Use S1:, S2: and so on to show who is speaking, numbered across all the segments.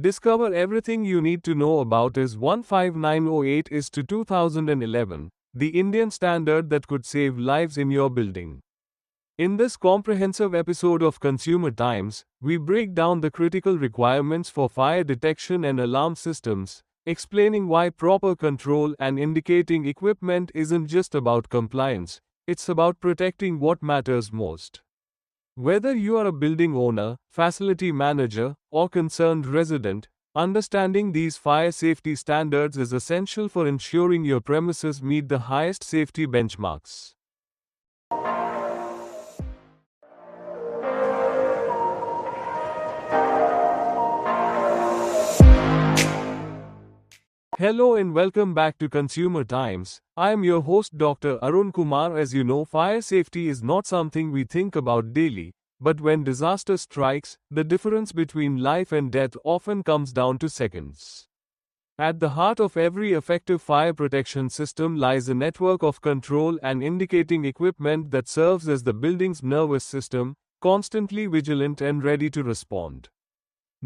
S1: Discover everything you need to know about IS 15908 is to 2011, the Indian standard that could save lives in your building. In this comprehensive episode of Consumer Times, we break down the critical requirements for fire detection and alarm systems, explaining why proper control and indicating equipment isn't just about compliance, it's about protecting what matters most. Whether you are a building owner, facility manager, or concerned resident, understanding these fire safety standards is essential for ensuring your premises meet the highest safety benchmarks. Hello and welcome back to Consumer Times. I am your host Dr. Arun Kumar. As you know, fire safety is not something we think about daily, but when disaster strikes, the difference between life and death often comes down to seconds. At the heart of every effective fire protection system lies a network of control and indicating equipment that serves as the building's nervous system, constantly vigilant and ready to respond.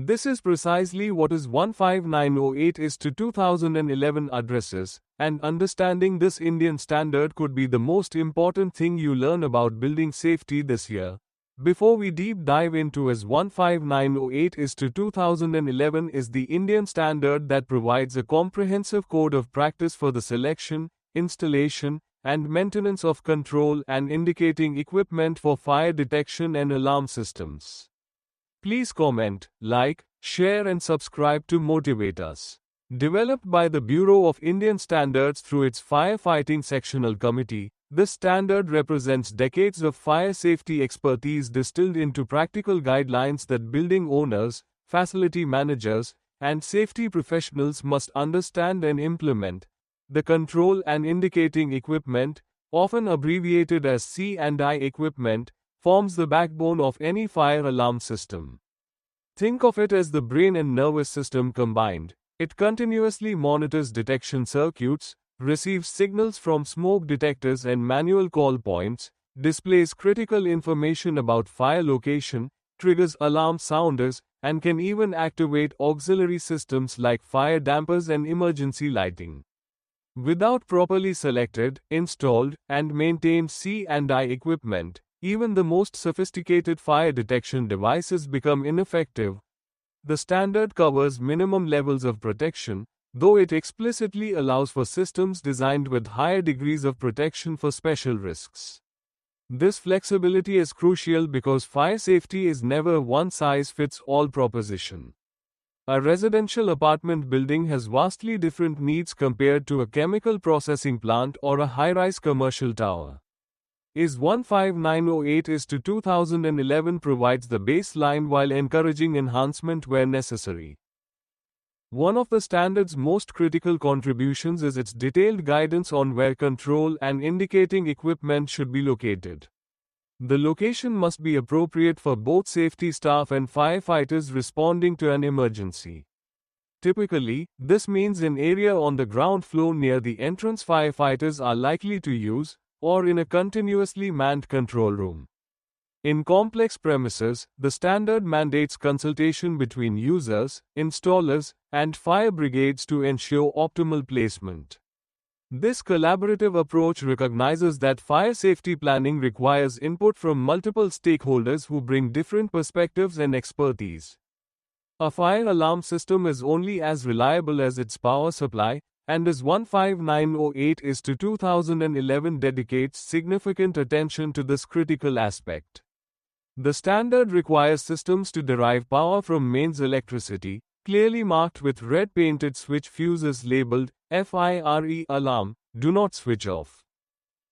S1: This is precisely what IS 15908 is to 2011 addresses, and understanding this Indian standard could be the most important thing you learn about building safety this year. Before we deep dive into IS 15908 is to 2011 is the Indian standard that provides a comprehensive code of practice for the selection, installation, and maintenance of control and indicating equipment for fire detection and alarm systems. Please comment, like, share and subscribe to motivate us. Developed by the Bureau of Indian Standards through its Firefighting Sectional Committee, this standard represents decades of fire safety expertise distilled into practical guidelines that building owners, facility managers, and safety professionals must understand and implement. The control and indicating equipment, often abbreviated as C&I equipment, forms the backbone of any fire alarm system. Think of it as the brain and nervous system combined. It continuously monitors detection circuits, receives signals from smoke detectors and manual call points, displays critical information about fire location, triggers alarm sounders, and can even activate auxiliary systems like fire dampers and emergency lighting. Without properly selected, installed, and maintained C&I equipment, even the most sophisticated fire detection devices become ineffective. The standard covers minimum levels of protection, though it explicitly allows for systems designed with higher degrees of protection for special risks. This flexibility is crucial because fire safety is never a one-size-fits-all proposition. A residential apartment building has vastly different needs compared to a chemical processing plant or a high-rise commercial tower. IS 15908 is to 2011 provides the baseline while encouraging enhancement where necessary. One of the standard's most critical contributions is its detailed guidance on where control and indicating equipment should be located. The location must be appropriate for both safety staff and firefighters responding to an emergency. Typically, this means an area on the ground floor near the entrance firefighters are likely to use, or in a continuously manned control room. In complex premises, the standard mandates consultation between users, installers, and fire brigades to ensure optimal placement. This collaborative approach recognizes that fire safety planning requires input from multiple stakeholders who bring different perspectives and expertise. A fire alarm system is only as reliable as its power supply, and IS 15908 is to 2011 dedicates significant attention to this critical aspect. The standard requires systems to derive power from mains electricity, clearly marked with red painted switch fuses labeled FIRE alarm, do not switch off.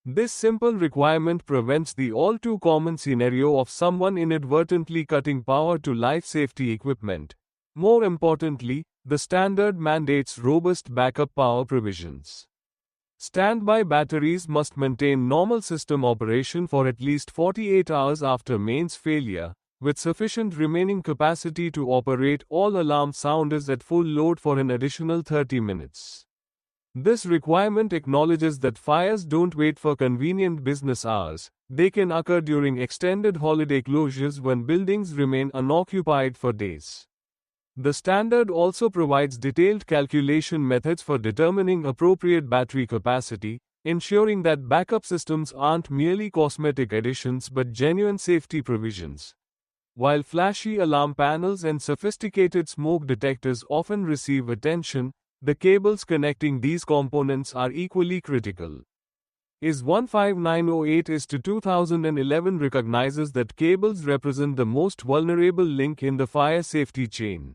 S1: This simple requirement prevents the all too common scenario of someone inadvertently cutting power to life safety equipment. More importantly, the standard mandates robust backup power provisions. Standby batteries must maintain normal system operation for at least 48 hours after mains failure, with sufficient remaining capacity to operate all alarm sounders at full load for an additional 30 minutes. This requirement acknowledges that fires don't wait for convenient business hours. They can occur during extended holiday closures when buildings remain unoccupied for days. The standard also provides detailed calculation methods for determining appropriate battery capacity, ensuring that backup systems aren't merely cosmetic additions but genuine safety provisions. While flashy alarm panels and sophisticated smoke detectors often receive attention, the cables connecting these components are equally critical. IS 15908 is to 2011 recognizes that cables represent the most vulnerable link in the fire safety chain.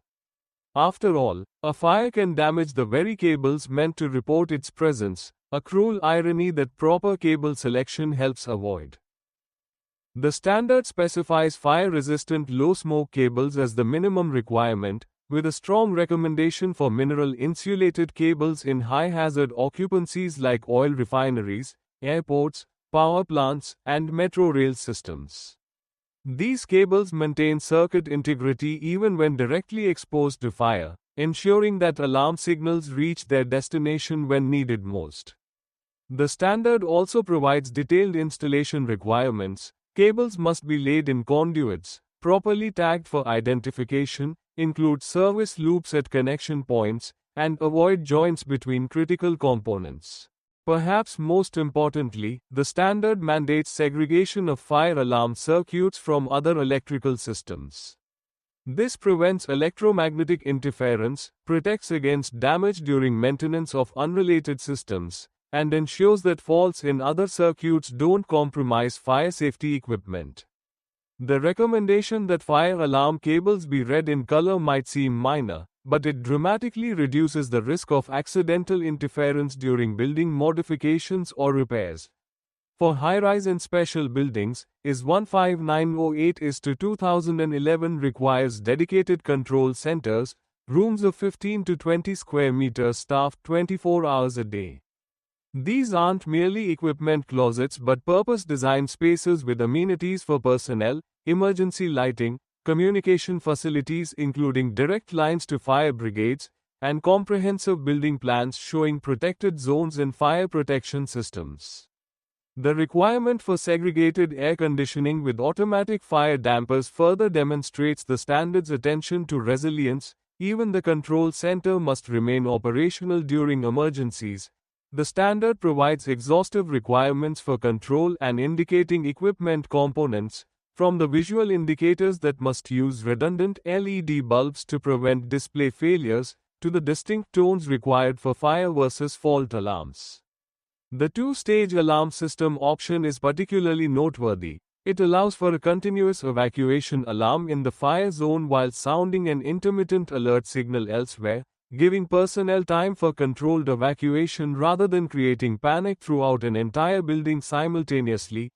S1: After all, a fire can damage the very cables meant to report its presence, a cruel irony that proper cable selection helps avoid. The standard specifies fire-resistant low-smoke cables as the minimum requirement, with a strong recommendation for mineral-insulated cables in high-hazard occupancies like oil refineries, airports, power plants, and metro rail systems. These cables maintain circuit integrity even when directly exposed to fire, ensuring that alarm signals reach their destination when needed most. The standard also provides detailed installation requirements. Cables must be laid in conduits, properly tagged for identification, include service loops at connection points, and avoid joints between critical components. Perhaps most importantly, the standard mandates segregation of fire alarm circuits from other electrical systems. This prevents electromagnetic interference, protects against damage during maintenance of unrelated systems, and ensures that faults in other circuits don't compromise fire safety equipment. The recommendation that fire alarm cables be red in color might seem minor, but it dramatically reduces the risk of accidental interference during building modifications or repairs. For high-rise and special buildings, IS 15908 is to 2011 requires dedicated control centers, rooms of 15 to 20 square meters staffed 24 hours a day. These aren't merely equipment closets but purpose-designed spaces with amenities for personnel, emergency lighting, communication facilities including direct lines to fire brigades, and comprehensive building plans showing protected zones and fire protection systems. The requirement for segregated air conditioning with automatic fire dampers further demonstrates the standard's attention to resilience. Even the control center must remain operational during emergencies. The standard provides exhaustive requirements for control and indicating equipment components, from the visual indicators that must use redundant LED bulbs to prevent display failures, to the distinct tones required for fire versus fault alarms. The two-stage alarm system option is particularly noteworthy. It allows for a continuous evacuation alarm in the fire zone while sounding an intermittent alert signal elsewhere, giving personnel time for controlled evacuation rather than creating panic throughout an entire building simultaneously.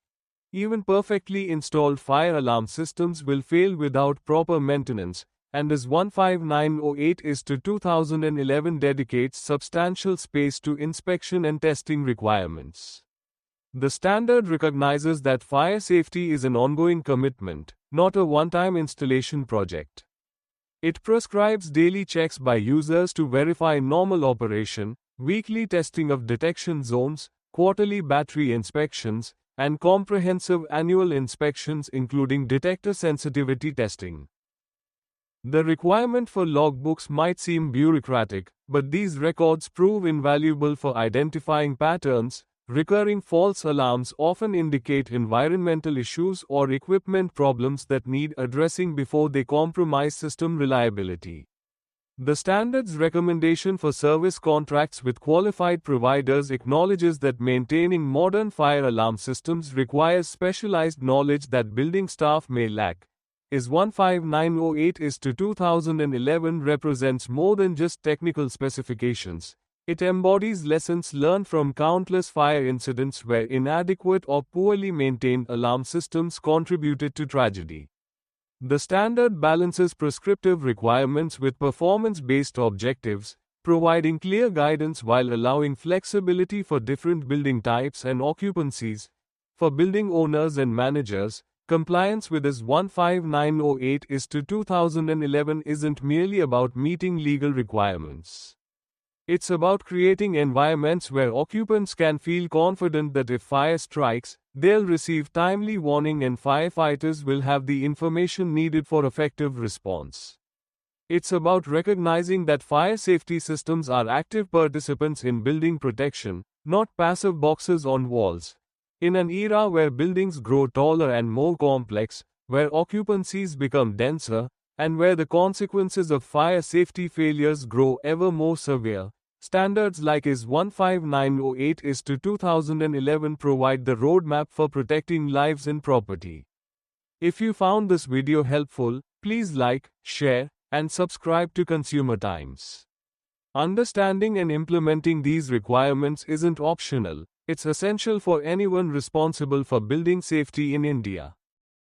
S1: Even perfectly installed fire alarm systems will fail without proper maintenance, and IS 15908 is to 2011 dedicates substantial space to inspection and testing requirements. The standard recognizes that fire safety is an ongoing commitment, not a one-time installation project. It prescribes daily checks by users to verify normal operation, weekly testing of detection zones, quarterly battery inspections, and comprehensive annual inspections including detector sensitivity testing. The requirement for logbooks might seem bureaucratic, but these records prove invaluable for identifying patterns. Recurring false alarms often indicate environmental issues or equipment problems that need addressing before they compromise system reliability. The standard's recommendation for service contracts with qualified providers acknowledges that maintaining modern fire alarm systems requires specialized knowledge that building staff may lack. IS 15908 is to 2011 represents more than just technical specifications. It embodies lessons learned from countless fire incidents where inadequate or poorly maintained alarm systems contributed to tragedy. The standard balances prescriptive requirements with performance-based objectives, providing clear guidance while allowing flexibility for different building types and occupancies. For building owners and managers, compliance with IS 15908 is to 2011 isn't merely about meeting legal requirements. It's about creating environments where occupants can feel confident that if fire strikes, they'll receive timely warning and firefighters will have the information needed for effective response. It's about recognizing that fire safety systems are active participants in building protection, not passive boxes on walls. In an era where buildings grow taller and more complex, where occupancies become denser, and where the consequences of fire safety failures grow ever more severe, standards like IS 15908 is to 2011 provide the roadmap for protecting lives and property. If you found this video helpful, please like, share, and subscribe to Consumer Times. Understanding and implementing these requirements isn't optional, it's essential for anyone responsible for building safety in India.